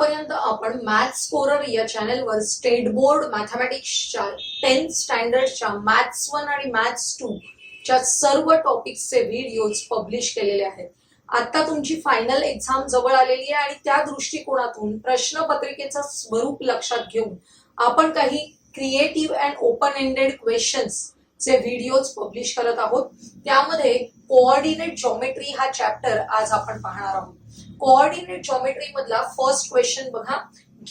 आतापर्यंत आपण math scorer या चॅनलवर स्टेट बोर्ड मॅथमॅटिक्सच्या 10th स्टँडर्डच्या मॅथ्स 1 आणि मॅथ्स 2 च्या सर्व टॉपिक्सचे व्हिडिओज पब्लिश केलेले आहेत. आता तुमची फायनल एक्झाम जवळ आलेली आहे आणि त्या दृष्टिकोनातून प्रश्नपत्रिकेचं स्वरूप लक्षात घेऊन आपण काही creative and open ended questions चे व्हिडिओज पब्लिश करत आहोत. त्यामध्ये कोऑर्डिनेट जॉमेट्री हा चॅप्टर आज आपण पाहणार आहोत. कोऑर्डिनेट जॉमेट्री मधला फर्स्ट क्वेश्चन बघा.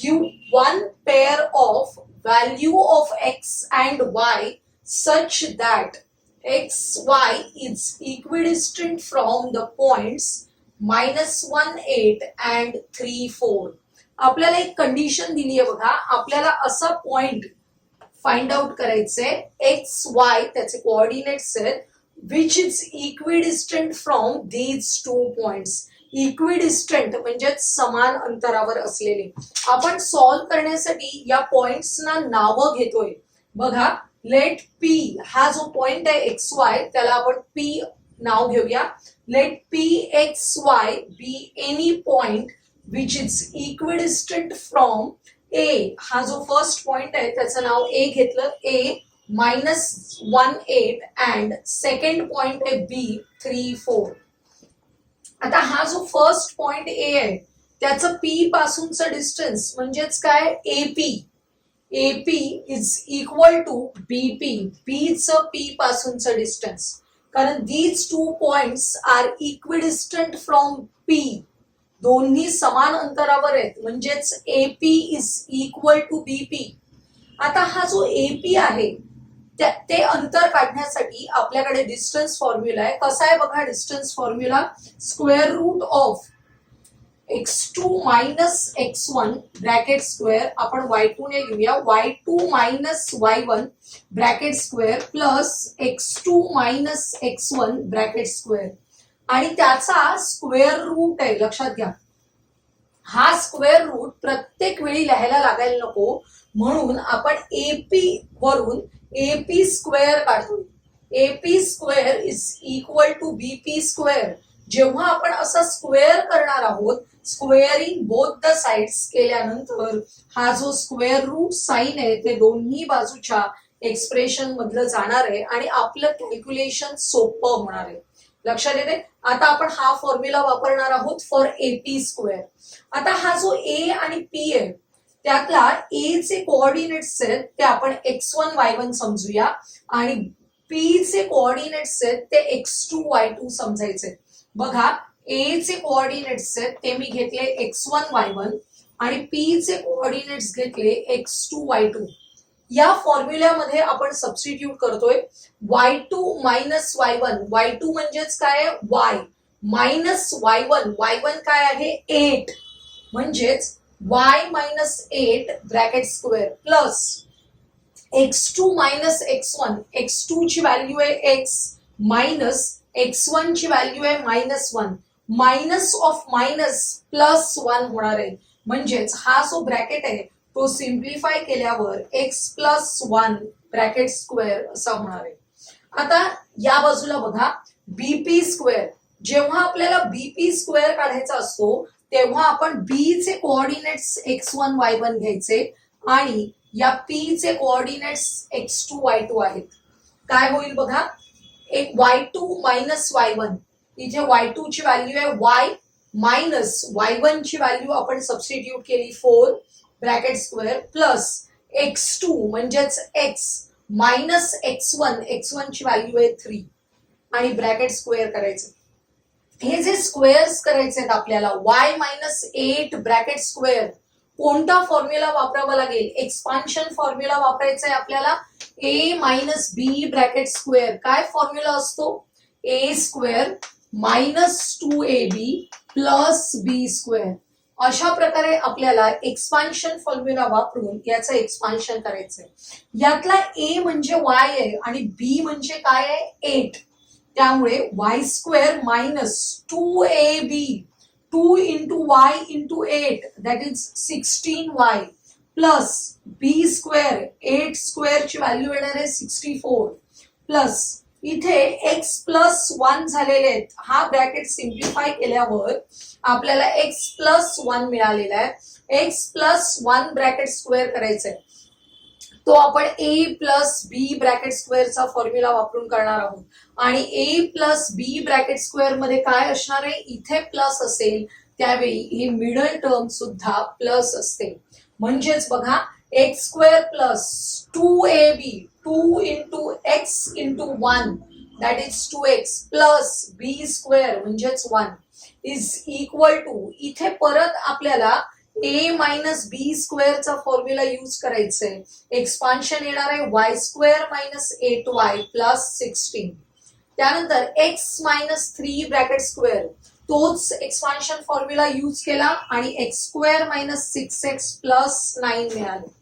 Give one pair of value of x and Y such that xy is equidistant from the points -1 8 and 3 4. आपल्याला एक कंडिशन दिली आहे बघा. आपल्याला असा पॉइंट फाइंड आउट करायचे xy त्याचे कोऑर्डिनेट्स आहेत which is equidistant from these two points. Equidistant म्हणजे समान अंतरावर असलेले. आपण सॉल्व करण्यासाठी या पॉइंट्सना नावं घेतोय बघा. लेट पी हा जो पॉइंट आहे एक्स वाय त्याला आपण पी नाव घेऊया. Let P X Y be any point which is equidistant from A. हा जो फर्स्ट पॉइंट आहे त्याचं नाव ए घेतलं. ए -1 8 अँड सेकंड पॉइंट आहे बी 3 4. आता हा जो फर्स्ट पॉइंट ए आहे त्याचं पी पासूनचं डिस्टन्स म्हणजेच काय AP. AP is equal to BP. B चं P पासूनचं डिस्टन्स. कारण these two points are equidistant from P. दोन्ही समान अंतरावर आहेत म्हणजेच AP is equal to BP. आता हा जो AP आहे ते अंतर काढण्यासाठी आपल्याकडे डिस्टन्स फॉर्म्युला आहे. कसा आहे बघा distance formula. Square root of x2 minus x1 bracket square आपण y2 ने लिहूया. y2 minus y1 bracket square plus x2 minus x1 bracket square आणि त्याचा स्क्वेअर रूट आहे. लक्षात घ्या हा स्क्वेअर रूट प्रत्येक वेळी लिहायला लागायला नको म्हणून आपण AP वरून AP स्क्वेअर काढतो. AP square is equal to BP square. जेव्हा आपण असं स्क्वेअर करणार आहोत स्क्वेअरिंग बोथ द साइड्स केल्यानंतर हा जो स्क्वेअर रूट साइन आहे ते दोन्ही बाजूच्या एक्सप्रेशन मधलं जाणार आहे आणि आपलं कॅल्क्युलेशन सोपं होणार आहे. लक्षात येते. आता आपण हा फॉर्म्युला वापरणार आहोत फॉर AP स्क्वेअर. आता हा जो A आणि P आहे त्यातला A चे कोऑर्डिनेट्स आहेत ते आपण x1 y1 समजूया आणि P चे कोऑर्डिनेट्स आहेत ते x2 y2 समजायचे. बघा A चे कोऑर्डिनेट्स आहेत ते मी घेतले x1 y1 आणि P चे कोऑर्डिनेट्स घेतले x2 y2. या फॉर्म्युल्यामध्ये आपण सबस्टिट्यूट करतोय y2 minus y1. y2 म्हणजेच काय y मायनस y1. y1 काय आहे 8 म्हणजेच y minus 8 bracket square plus x2 minus x1. x2 ची व्हॅल्यू आहे x मायनस x1 ची व्हॅल्यू आहे -1. मायनस ऑफ मायनस प्लस 1 होणार आहे म्हणजेच हा जो ब्रॅकेट आहे तो सिम्प्लिफाय केल्यावर x प्लस 1 ब्रॅकेट स्क्वेअर असा होणार आहे. आता या बाजूला बघा BP स्क्वेअर. जेव्हा आपल्याला BP स्क्वेअर काढायचा असतो तेव्हा आपण B चे कोऑर्डिनेट्स x1 y1 घ्यायचे आणि या P चे कोऑर्डिनेट्स x2 y2 आहेत. काय होईल बघा एक y2 minus y1. इथे y2 ची व्हॅल्यू आहे y मायनस y1 ची व्हॅल्यू आपण सबस्टिट्यूट केली 4 ब्रॅकेट स्क्वेअर प्लस x2 म्हणजेच x मायनस x1. x1 ची व्हॅल्यू आहे 3 आणि ब्रॅकेट स्क्वेअर करायचं. हे जे स्क्वेअर्स करायचे आहेत आपल्याला y मायनस 8 ब्रॅकेट स्क्वेअर कोणता फॉर्म्युला वापरावा लागेल. एक्सपान्शन फॉर्म्युला वापरायचा आहे आपल्याला. a minus B bracket square. काय फॉर्म्युला असतो a square minus 2ab plus B square. अशा प्रकारे आपल्याला एक्सपान्शन फॉर्म्युला वापरून याचं एक्सपान्शन करायचंय. यातला a म्हणजे y आहे आणि b म्हणजे काय आहे 8. त्यामुळे y square minus 2ab 2 into y into 8 that is 16y plus B square 8 square ची व्हॅल्यू येणार आहे 64 प्लस इथे x प्लस 1 झालेले आहेत. हा ब्रॅकेट सिम्प्लिफाय केल्यावर आपल्याला x प्लस 1 मिळालेला आहे एक्स प्लस 1 ब्रॅकेट स्क्वेअर करायचंय, तो आपण ए प्लस बी ब्रॅकेट स्क्वेअरचा फॉर्म्युला वापरून करणार आहोत. आणि A plus B bracket square मध्ये काय असणार आहे, इथे प्लस असेल त्यावेळी ही मिडल टर्म सुद्धा प्लस असते. म्हणजेच बघा X square plus 2ab 2 into X into 1 that is 2x plus B square म्हणजेच 1 इज इक्वल टू, इथे परत आपल्याला ए मायनस बी स्क्वेअरचा फॉर्म्युला यूज करायचंय. एक्सपान्शन येणार आहे Y square minus 8y plus 16. त्यानंतर एक्स मायनस 3 ब्रॅकेट स्क्वेअर, तोच एक्सपान्शन फॉर्म्युला यूज केला आणि x square minus 6x plus 9 मिळाले.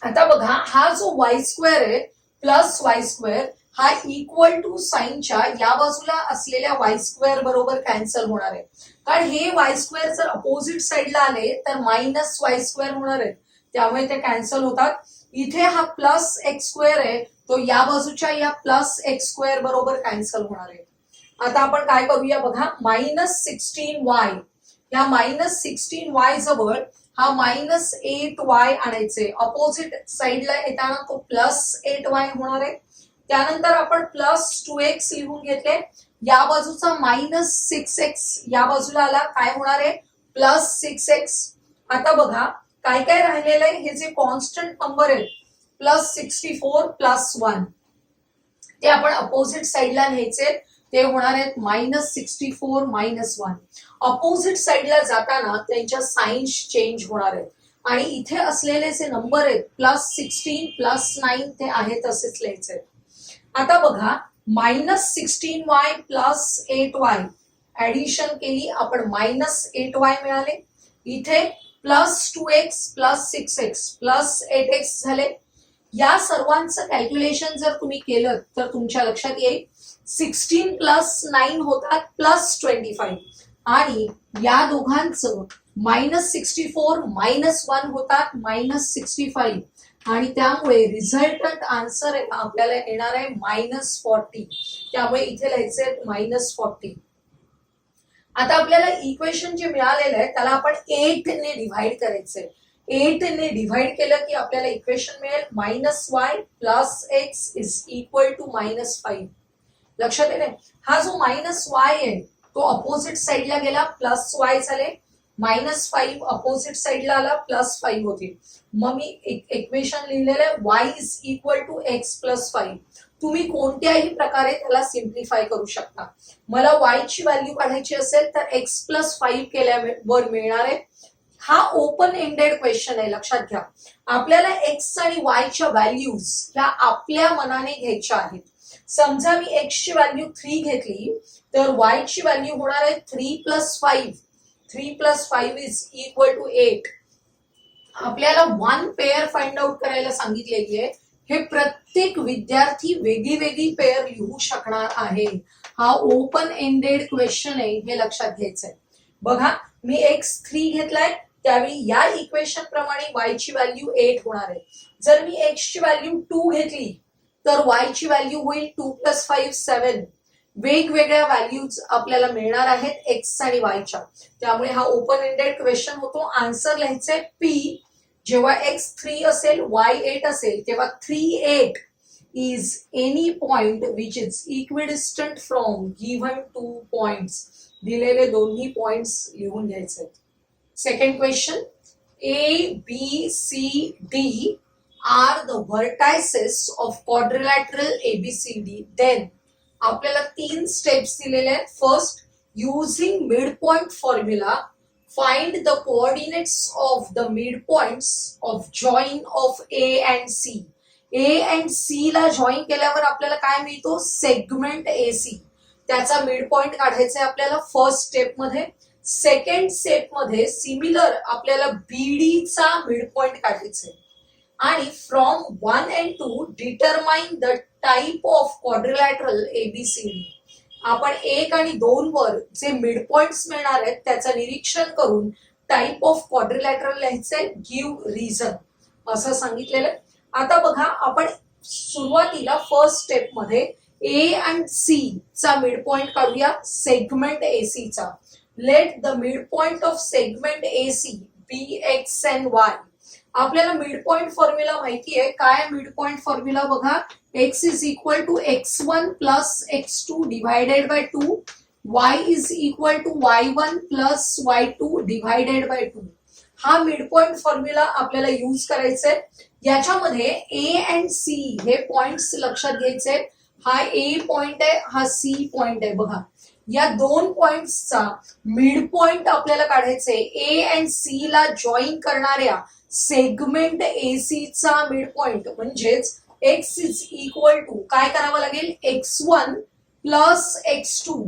आता बघा हा जो वाय स्क्वेअर आहे प्लस वाय स्क्वेअर हा इक्वल टू साइनच्या या बाजूला असलेल्या वाय स्क्वेअर बरोबर कॅन्सल होणार आहे. कारण हे वाय स्क्वेअर जर अपोजिट साइडला आले तर मायनस वाय स्क्वेअर होणार आहेत, त्यामुळे ते कॅन्सल होतात. इथे हा प्लस एक्स स्क्वेअर आहे तो या बाजूच्या या प्लस एक्स स्क्वेअर बरोबर कॅन्सल होणार आहे. आता आपण काय करूया बघा, -16y, या -16y जवळ हा -8y आणायचे, अपोजिट साइडला येताना तो +8y होणार आहे. त्यानंतर आपण +2x लिहून घेतले, या बाजूचा -6x या बाजूला आला, काय होणार आहे +6x. आता बघा काय काय राहिलेलं आहे, हे जे कॉन्स्टंट नंबर आहेत +64 +1 ते आपण अपोजिट साइडला न्यायचे, ते होणार आहेत -64 -1. अपोजिट साइडला जाताना त्यांच्या साइन्स चेंज होणार आहेत आणि इथे असलेले जे नंबर आहेत +16 +9 ते आहेत तसेच लिहायचे. आता बघा -16y + 8y ऍडिशन केली आपण -8y मिळाले. इथे +2x +6x +8x झाले. या सर्वांचं कॅल्क्युलेशन जर तुम्ही केलं तर तुमच्या लक्षात येईल 16 + 9 होतात +25 आणि या दोघांचं -64 -1 होतात -65 आणि त्यामुळे रिझल्टंट आन्सर आपल्याला येणार आहे -40. त्यामुळे इथे लिहायचे -40. आता आपल्याला इक्वेशन जे मिळालेलं आहे त्याला आपण 8 ने डिव्हाइड करायचंय. 8 ने डिव्हाइड केलं की आपल्याला इक्वेशन मिळेल -y + x is equal to -5. लक्षात येते, हा जो -y आहे तो अपोजिट साइडला गेला +y झाले, -5 अपोजिट साइडला आला +5 होतील. मग मी इक्वेशन लिहिलेलं आहे y is equal to x + 5. तुम्ही कोणत्याही प्रकारे त्याला सिम्प्लिफाय करू शकता. मला y ची व्हॅल्यू काढायची असेल तर x + 5 केल्यावर मिळणार आहे. हा ओपन एंडेड क्वेश्चन आहे, लक्षात घ्या. आपल्याला x आणि y च्या व्हॅल्यूज ह्या आपल्या मनाने घ्यायच्या आहेत. समजा मी x ची व्हॅल्यू 3 घेतली तर y ची व्हॅल्यू होणार आहे 3 + 5. 3 + 5 इज इक्वल टू 8. आपल्याला 1 पेअर फाइंड आउट करायला सांगितलेली आहे. हे प्रत्येक विद्यार्थी वेगळी वेगळी पेअर लिहू शकणार आहे. हा ओपन एंडेड क्वेश्चन आहे, हे लक्षात घ्यायचंय. बघा मी x3 घेतलाय त्यावेळी या इक्वेशन प्रमाणे y ची व्हॅल्यू 8 होणार आहे. जर मी x ची व्हॅल्यू 2 घेतली तर y ची व्हॅल्यू होईल 2 + 5 7. वेगवेगळ्या व्हॅल्यूज आपल्याला मिळणार आहेत x आणि y च्या. त्यामुळे हा ओपन एंडेड क्वेश्चन होतो. आन्सर लिहायचंय p. जेव्हा x 3 असेल y 8 असेल तेव्हा 3 8 is any point which is equidistant from given 2 points. दिलेले दोन्ही पॉइंट्स लिहून घ्यायचे. Second question, A, B, C, D are the vertices of quadrilateral ABCD. Then आपल्याला 3 स्टेप्स दिलेले आहेत. First, using midpoint formula find the coordinates of the midpoints of join of A and C. A and C ला join केल्यावर आपल्याला काय मिळतो, segment AC. त्याचा midpoint काढायचा आहे आपल्याला फर्स्ट स्टेप मध्ये. सेकंड स्टेप मध्ये सिमिलर आपल्याला BD चा मिडपॉइंट काढायचा आहे. आणि from 1 and 2 determine the type of quadrilateral ABCD. आपण 1 आणि 2 वर जे मिडपॉइंट्स मिळणार आहेत त्याचं निरीक्षण करून टाइप ऑफ क्वाड्रिलॅटरल लिहायचंय, गिव्ह रिझन असं सांगितलेलं आहे. आता बघा आपण सुरुवातीला फर्स्ट स्टेप मध्ये A आणि C चा मिडपॉइंट काढूया सेगमेंट AC चा. Let the midpoint of segment AC be X and Y. आपल्याला मिड पॉइंट फॉर्म्युला माहिती आहे. काय मिड पॉइंट फॉर्म्युला बघा, X is equal to x1 plus x2 divided by 2, y is equal to y1 plus y2 divided by 2. हा mid point formula आपल्याला use करायचा आहे. याच्यामध्ये ए अँड सी हे पॉइंट्स लक्षात घ्यायचे. हा ए पॉइंट आहे, हा सी पॉइंट आहे. बघा, या दोन पॉइंट्सचा मिड पॉइंट आपल्याला काढायचे. ए अँड सी ला जॉईन करणाऱ्या सेगमेंट एसी चा मिड पॉइंट म्हणजेच एक्स इज इक्वल टू काय करावं लागेल, x1 प्लस x2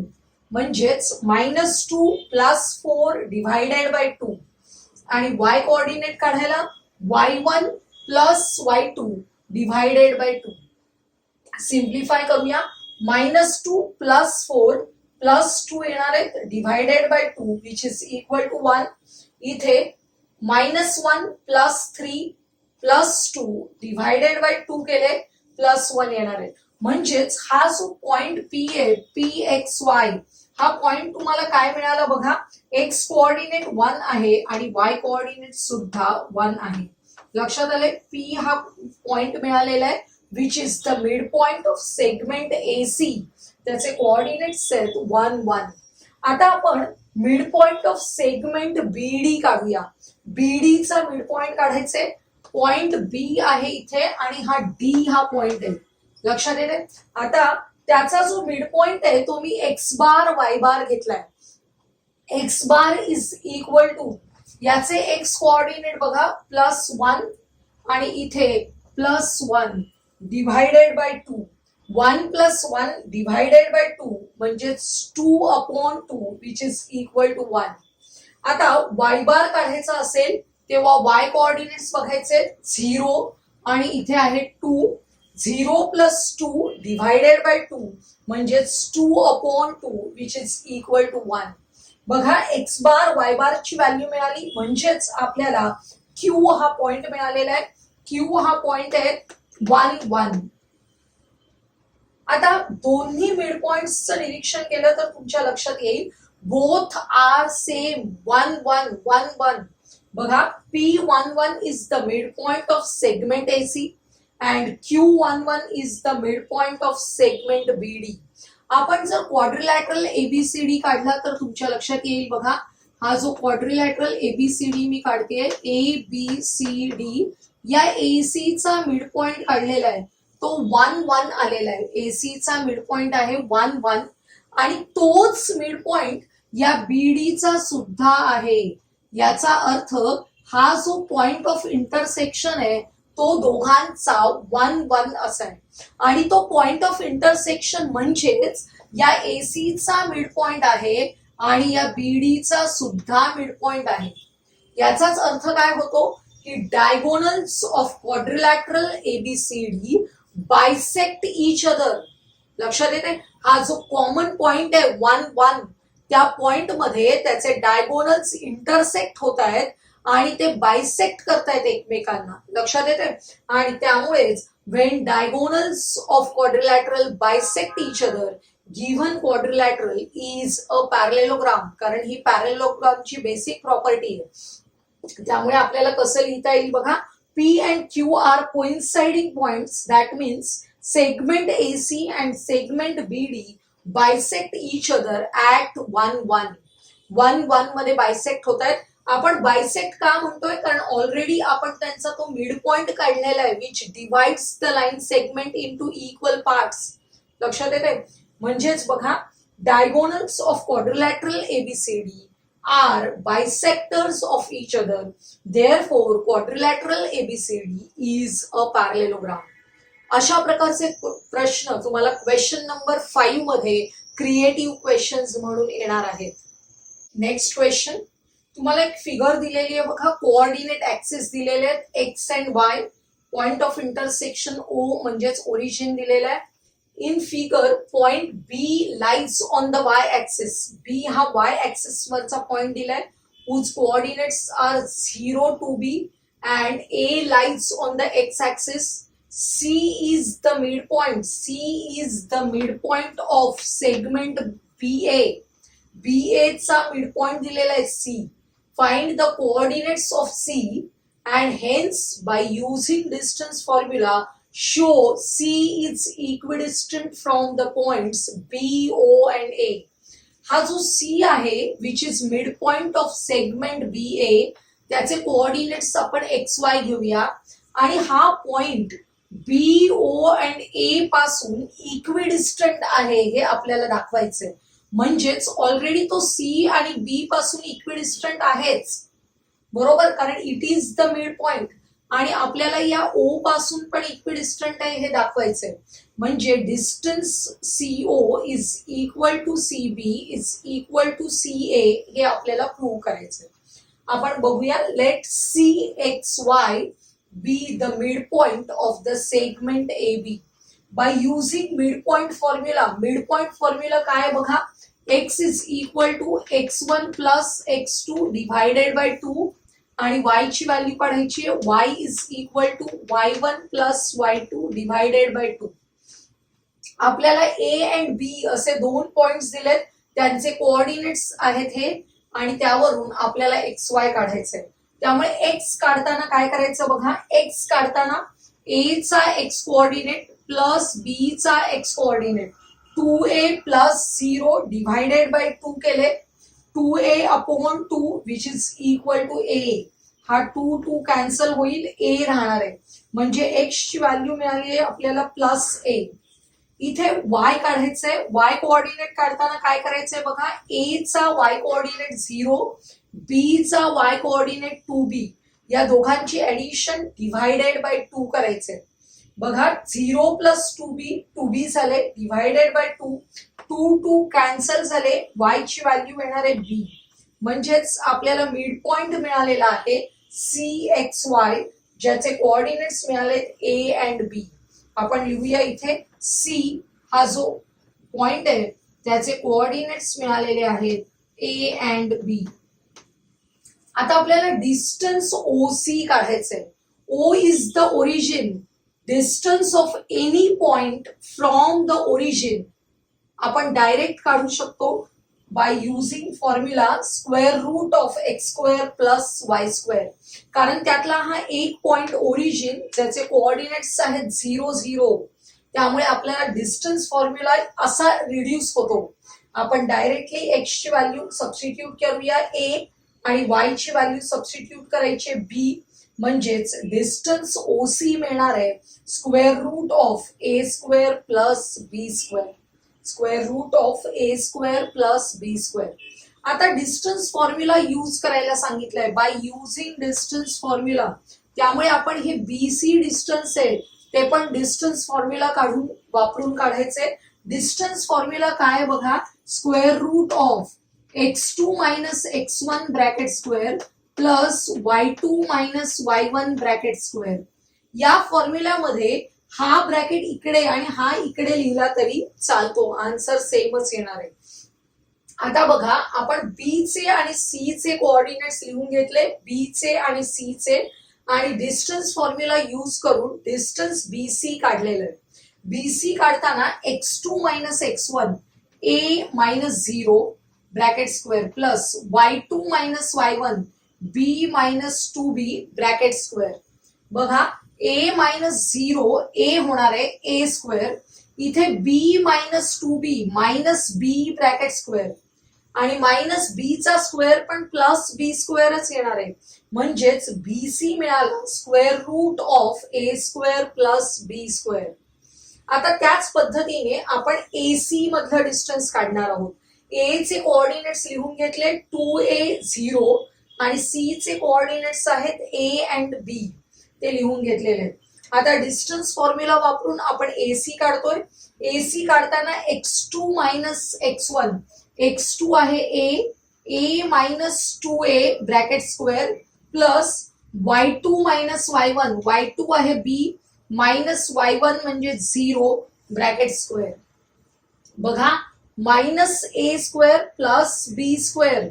म्हणजेच -2 प्लस 4 डिवायडेड बाय 2. आणि y कोऑर्डिनेट काढायला y1 plus y2 divided by 2. Simplify करूया. -2 प्लस 4 प्लस 2 येणार आहेत divided by 2 which is equal to 1. इथे -1 प्लस 3 प्लस 2 डिवायडेड बाय 2 केले प्लस 1 येणार आहे. म्हणजेच हा जो पॉइंट पी आहे, पी एक्स वाय, हा पॉइंट तुम्हाला काय मिळाला बघा, एक्स कोऑर्डिनेट 1 आहे आणि वाय कोऑर्डिनेट सुद्धा 1 आहे. लक्षात आले. पी हा पॉइंट मिळालेला आहे which is the midpoint of segment AC. त्याचे कोऑर्डिनेट्स आहेत 1 1. आता आपण मिड पॉइंट ऑफ सेगमेंट बीडी काढूया. बीडी चा मिड पॉइंट काढायचे. पॉइंट बी आहे इथे आणि हा डी हा पॉइंट आहे. लक्षात येते. आता त्याचा जो मिड पॉइंट आहे तो मी एक्स बार वाय बार घेतलाय. X bar is equal to याचे एक्स कोऑर्डिनेट बघा +1 आणि इथे +1 डिवायडेड बाय 2. 1 + 1 डिवायडेड बाय 2 म्हणजेच 2/2 विच इज इक्वल टू 1. आता वाय बार काढायचा असेल तेव्हा वाय कोऑर्डिनेट्स बघायचे 0 आणि इथे आहे 2. 0 + 2 डिवायडेड बाय 2 म्हणजेच 2/2 विच इज इक्वल टू 1. बघा, एक्स बार वाय बार ची व्हॅल्यू मिळाली म्हणजेच आपल्याला क्यू हा पॉइंट मिळालेला आहे. क्यू हा पॉइंट आहे 1 1. आता दोन्ही मिड पॉइंट्सचं निरीक्षण केलं तर तुमच्या लक्षात येईल बोथ आर सेम 1 1 1 1. बघा, P11 is the midpoint of segment AC and Q11 is the midpoint of segment BD. आपण जर क्वाड्रिलॅटरल ABCD काढला तर तुमच्या लक्षात येईल बघा, हा जो क्वाड्रिलॅटरल ABCD मी काढतेय ABCD, या AC चा मिड पॉइंट काढलेला आहे तो 1 1 आलेला आहे. AC चा मिड पॉइंट आहे 1 1 आणि तोच मिड पॉइंट या BD चा सुद्धा आहे. याचा अर्थ हा जो पॉइंट ऑफ इंटरसेक्शन आहे तो दोघांचा 1 1 असा आहे. आणि तो पॉइंट ऑफ इंटरसेक्शन म्हणजेच या AC चा मिड पॉइंट आहे आणि या BD चा सुद्धा मिड पॉइंट आहे. याचाच अर्थ काय होतो की diagonals of quadrilateral ABCD bisect each other. लक्षात येते. हा जो कॉमन पॉइंट आहे 1 1, त्या पॉइंट मध्ये त्याचे डायगोनल्स इंटरसेक्ट होत आहेत आणि ते बायसेक्ट करतायत एकमेकांना. लक्षात येते. आणि त्यामुळेच when diagonals of quadrilateral bisect each other, given quadrilateral is a parallelogram. कारण ही पॅरेललोग्रामची बेसिक प्रॉपर्टी आहे. त्यामुळे आपल्याला कसं लिहिता येईल बघा, P and Q are coinciding points. That means segment AC and segment BD bisect each other at 1 1. 1 1 मध्ये bisect होत आहेत. आपण बायसेक्ट का म्हणतोय, कारण ऑलरेडी आपण त्यांचा तो मिड पॉइंट काढलेला आहे which divides the line segment into equal parts. लक्षात येते. म्हणजेच बघा, diagonals of quadrilateral ABCD are bisectors of each other. Therefore, quadrilateral ABCD is a parallelogram. अशा प्रकारचे प्रश्न तुम्हाला क्वेश्चन नंबर 5 मध्ये क्रिएटिव्ह क्वेश्चन्स म्हणून येणार आहेत. नेक्स्ट क्वेश्चन, तुम्हाला एक फिगर दिलेली आहे बघा, कोऑर्डिनेट ऍक्सिस दिलेले आहेत X and Y. Point of intersection O म्हणजेच ओरिजिन दिलेला आहे. In figure point B lies on the Y axis. B हा वाय ऍक्सिस वरचा पॉइंट दिलाय whose coordinates are 0 to B and A lies on the x-axis. C is the midpoint. C is the midpoint of segment BA. BA चा midpoint दिलेला आहे C. find the coordinates of C and hence by using distance formula show C is equidistant from the points B, O and A. हा जो C आहे which is mid point of segment BA त्याचे coordinates आपण XY घेऊया आणि हा point BO and A पासून equidistant आहे हे आपल्याला दाखवायचंय. म्हणजेच ऑलरेडी तो C आणि B पासून इक्विडिस्टंट आहेच बरोबर, कारण it is the mid point आणि आपल्याला या O पासून पण इक्विडिस्टंट आहे हे दाखवायचंय. म्हणजे distance CO is equal to CB is equal to CA हे आपल्याला प्रूव्ह करायचंय. आपण बघूया. Let CXY be the midpoint of the segment AB by using midpoint formula. Midpoint formula काय बघा, x is equal to x1 plus x2 divided by 2 आणि y ची value काढायची आहे y is equal to y1 plus y2 divided by 2. आपल्याला A and B असे दोन points दिलेत, त्यांचे कोऑर्डिनेट्स आहेत हे आणि त्यावरून आपल्याला XY काढायचंय. त्यामुळे x काढताना काय करायचं बघा, x काढताना A चा x कोऑर्डिनेट प्लस B चा x coordinate 2a plus 0 divided by 2 केले. 2a upon 2 which is equal to A. हा 2 कॅन्सल होईल, A राहणार आहे. म्हणजे x ची व्हॅल्यू मिळाली आहे आपल्याला प्लस A. इथे y काढायचंय. y कोऑर्डिनेट काढताना काय करायचंय बघा, A चा y कोऑर्डिनेट 0, B चा y कोऑर्डिनेट 2b, या दोघांची ऍडिशन डिवाइडेड बाय 2 करायचे. बघा 0 प्लस 2b झाले डिवाइडेड बाय 2, 2 कॅन्सल झाले, y ची व्हॅल्यू येणार आहे b. म्हणजेच आपल्याला मिड पॉइंट मिळालेला आहे CXY ज्याचे कोऑर्डिनेट्स मिळाले A अँड B. आपण लिहूया इथे C हा जो पॉइंट आहे त्याचे कोऑर्डिनेट्स मिळालेले आहेत A अँड B. आता आपल्याला डिस्टन्स OC काढायचंय. O is the origin. Distance of any point from the origin आपण डायरेक्ट काढू शकतो by using formula square root of x square plus y square. कारण त्यातला हा एक पॉइंट ओरिजिन ज्याचे कोऑर्डिनेट्स आहेत 0 0, त्यामुळे आपल्याला डिस्टन्स फॉर्म्युला असा रिड्यूस होतो. आपण डायरेक्टली x ची व्हॅल्यू सबस्टिट्यूट करूया A आणि y ची व्हॅल्यू सबस्टिट्यूट करायची B. म्हणजेच डिस्टन्स OC मिळणार आहे square root of A square plus B square. Square root of A square plus B square. आता डिस्टन्स फॉर्म्युला यूज करायला सांगितलंय बाय युझिंग डिस्टन्स फॉर्म्युला. त्यामुळे आपण हे BC डिस्टन्स आहे ते पण डिस्टन्स फॉर्म्युला वापरून काढायचे. डिस्टन्स फॉर्म्युला काय बघा, square root of x2 minus x1 bracket square plus y2 minus y1 bracket square. या फॉर्म्युल्यामध्ये हा ब्रॅकेट इकडे आणि हा इकडे लिहिला तरी चालतो, आन्सर सेमच येणार आहे. आता बघा आपण B चे आणि C चे कोऑर्डिनेट्स लिहून घेतले, B चे आणि C चे, आणि डिस्टन्स फॉर्म्युला यूज करून डिस्टन्स BC काढलेलं आहे. BC काढताना x2 minus x1 A minus 0 bracket square plus y2 minus y1 B minus 2b bracket square. बघा A मायनस 0 A होणार आहे A स्क्वेअर. इथे B minus 2b minus B bracket square आणि minus B चा square पण plus B स्क्वेअरच येणार आहे. म्हणजेच BC मिळाला square root of A square plus B square. आता त्याच पद्धतीने आपण AC मधलं डिस्टन्स काढणार आहोत. A चे कोऑर्डिनेट्स लिहून घेतले 2a 0 आणि C चे कोऑर्डिनेट्स आहेत A अँड B ते लिहून घेतलेले आहेत. आता डिस्टन्स फॉर्म्युला वापरून आपण AC काढतोय. AC काढताना x2 मायनस x1, x2 आहे A minus 2a bracket square plus y2 minus y1, y2 आहे B मायनस y1 म्हणजे 0 ब्रॅकेट स्क्वेअर. बघा minus A square plus B square,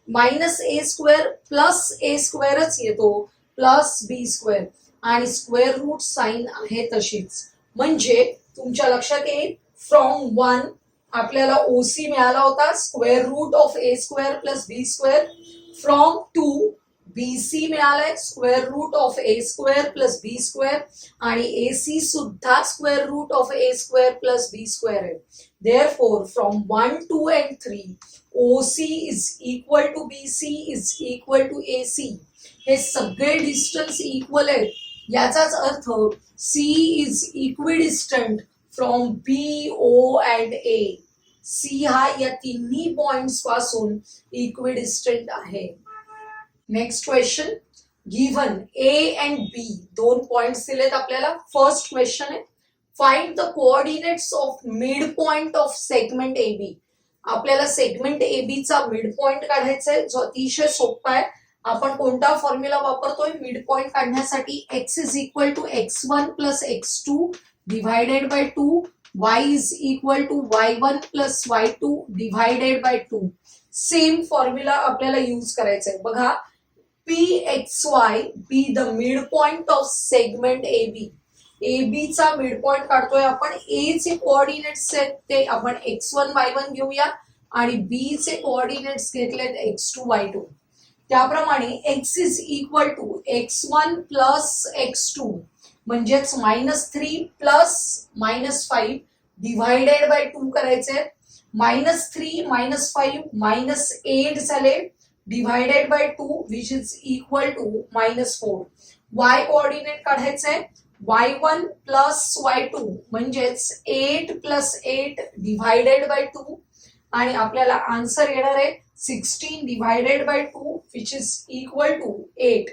minus A square plus A स्क्वेअरच येतो plus B square आणि square root sine आहे तशीच. म्हणजे तुमच्या लक्षात येईल फ्रॉम 1 आपल्याला OC मिळाला होता square root of A square plus B square. From 2 BC मिळालंय square root of A square plus B square आणि AC सुद्धा square root of A square plus B square आहे. Therefore, from 1, 2 and 3, OC is equal to BC is equal to AC. हे सगळे distance equal आहेत. याचाच अर्थ C is equidistant from B, O and A. C हा या तिन्ही points पासून इक्विडिस्टंट आहे. Next question given A and B दोन पॉइंट्स दिलेत आपल्याला. फर्स्ट क्वेश्चन आहे find the coordinates of mid point of segment AB. आपल्याला सेगमेंट AB चा मिड पॉइंट काढायचा आहे जो अतिशय सोपा आहे. आपण कोणता फॉर्म्युला वापरतोय मिड पॉइंट काढण्यासाठी? x is equal to x1 plus x2 divided by 2, y is equal to y1 plus y2 divided by 2. Same formula आपल्याला यूज करायचा आहे. बघा pxy be the midpoint of segment AB. AB चा midpoint काढतोय आपण. A चे coordinates आहेत ते आपण x1 y1 घेऊया आणि B चे कोऑर्डिनेट्स घेतलेत x2 y2. त्याप्रमाणे x is equal to x1 plus x2 म्हणजेच -3 प्लस -5 डिवायडेड बाय 2 करायचे. -3 -5 -8 झाले divided by 2 which is equal to -4. y coordinate काढायचे y1 प्लस y2 म्हणजेच 8 प्लस 8 डिवायडेड बाय 2 आणि आपल्याला आन्सर येणार आहे 16 divided by 2 which is equal to 8.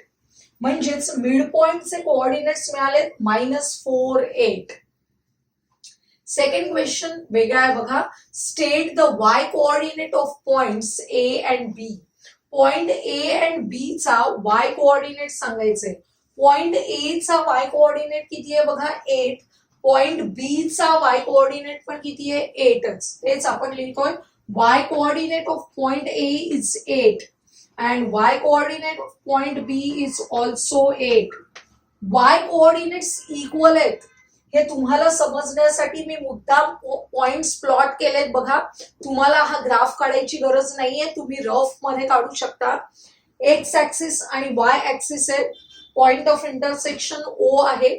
म्हणजेच मिड पॉइंटचे कोऑर्डिनेट्स मिळाले -4, 8. सेकंड क्वेश्चन वेगळा आहे बघा. State the y coordinate of points A and B. Point A and B चा y कोऑर्डिनेट सांगायचे. पॉइंट A चा y कोऑर्डिनेट किती आहे बघा 8. पॉइंट B चा y कोऑर्डिनेट पण किती आहे 8च. तेच आपण लिहितोय y coordinate of point A is 8 and y coordinate of point B is also 8. y coordinates equal आहेत हे तुम्हाला समजण्यासाठी मी मुद्दाम पॉइंट्स प्लॉट केलेत बघा. तुम्हाला हा ग्राफ काढायची गरज नाहीये, तुम्ही रफ मध्ये काढू शकता. एक्स ऍक्सिस आणि वाय ऍक्सिस आहे. पॉइंट ऑफ इंटरसेक्शन O आहे.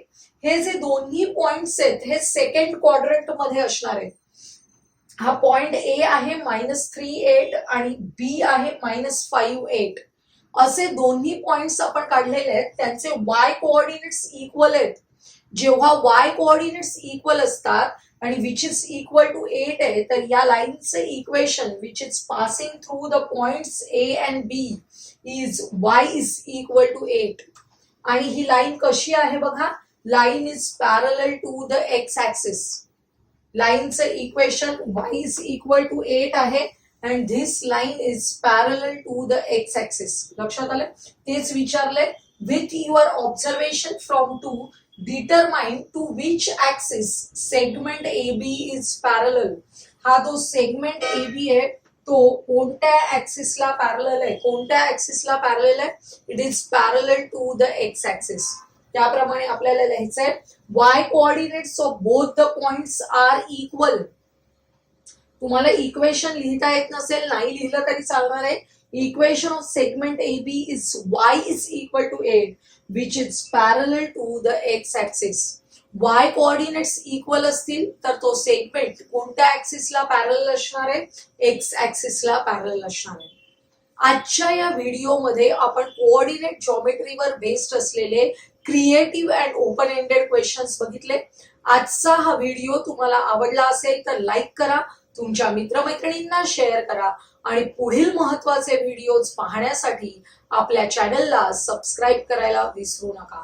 हे जे दोन्ही पॉइंट्स आहेत हे सेकंड क्वाड्रंट मध्ये असणार आहेत. हा पॉइंट A आहे -3, 8 आणि B आहे -5, 8. असे दोन्ही पॉइंट्स आपण काढलेले आहेत. त्यांचे y कोऑर्डिनेट्स इक्वल आहेत. जेव्हा y कोऑर्डिनेट्स इक्वल असतात आणि विच इज इक्वल टू 8 आहे तर या लाईनचे equation which is passing through the points A and B is y is equal to 8. आणि ही लाईन कशी आहे बघा. Line is parallel to the X axis. लाईनचं equation y is equal to 8 आहे and this line is parallel to the x axis. लक्षात आलं? तेच विचारलंय. With your observation from 2, determine to which axis segment AB is parallel. हा जो segment AB आहे तो कोणत्या ऍक्सिसला पॅरलल आहे? कोणत्या ऍक्सिसला पॅरलल आहे? It is parallel to the X axis. त्याप्रमाणे आपल्याला लिहायचंय y coordinates of both the points are equal. तुम्हाला इक्वेशन लिहिता येत नसेल, नाही लिहिलं तरी चालणार आहे. Equation of segment AB is y is equal to 8 which is parallel to the X axis. y coordinates equal असतील तर तो सेगमेंट कोणत्या ऍक्सिसला पॅरलल असणार आहे? एक्स ऍक्सिसला पॅरलल असणार आहे. आजच्या या व्हिडिओमध्ये आपण कोऑर्डिनेट जॉमेट्रीवर बेस्ड असलेले creative and open ended questions बघितले. आजचा हा व्हिडिओ तुम्हाला आवडला असेल तर लाईक करा, तुमच्या मित्रमैत्रिणींना शेअर करा आणि पुढील महत्त्वाचे व्हिडिओज पाहण्यासाठी आपल्या चॅनलला सबस्क्राईब करायला विसरू नका.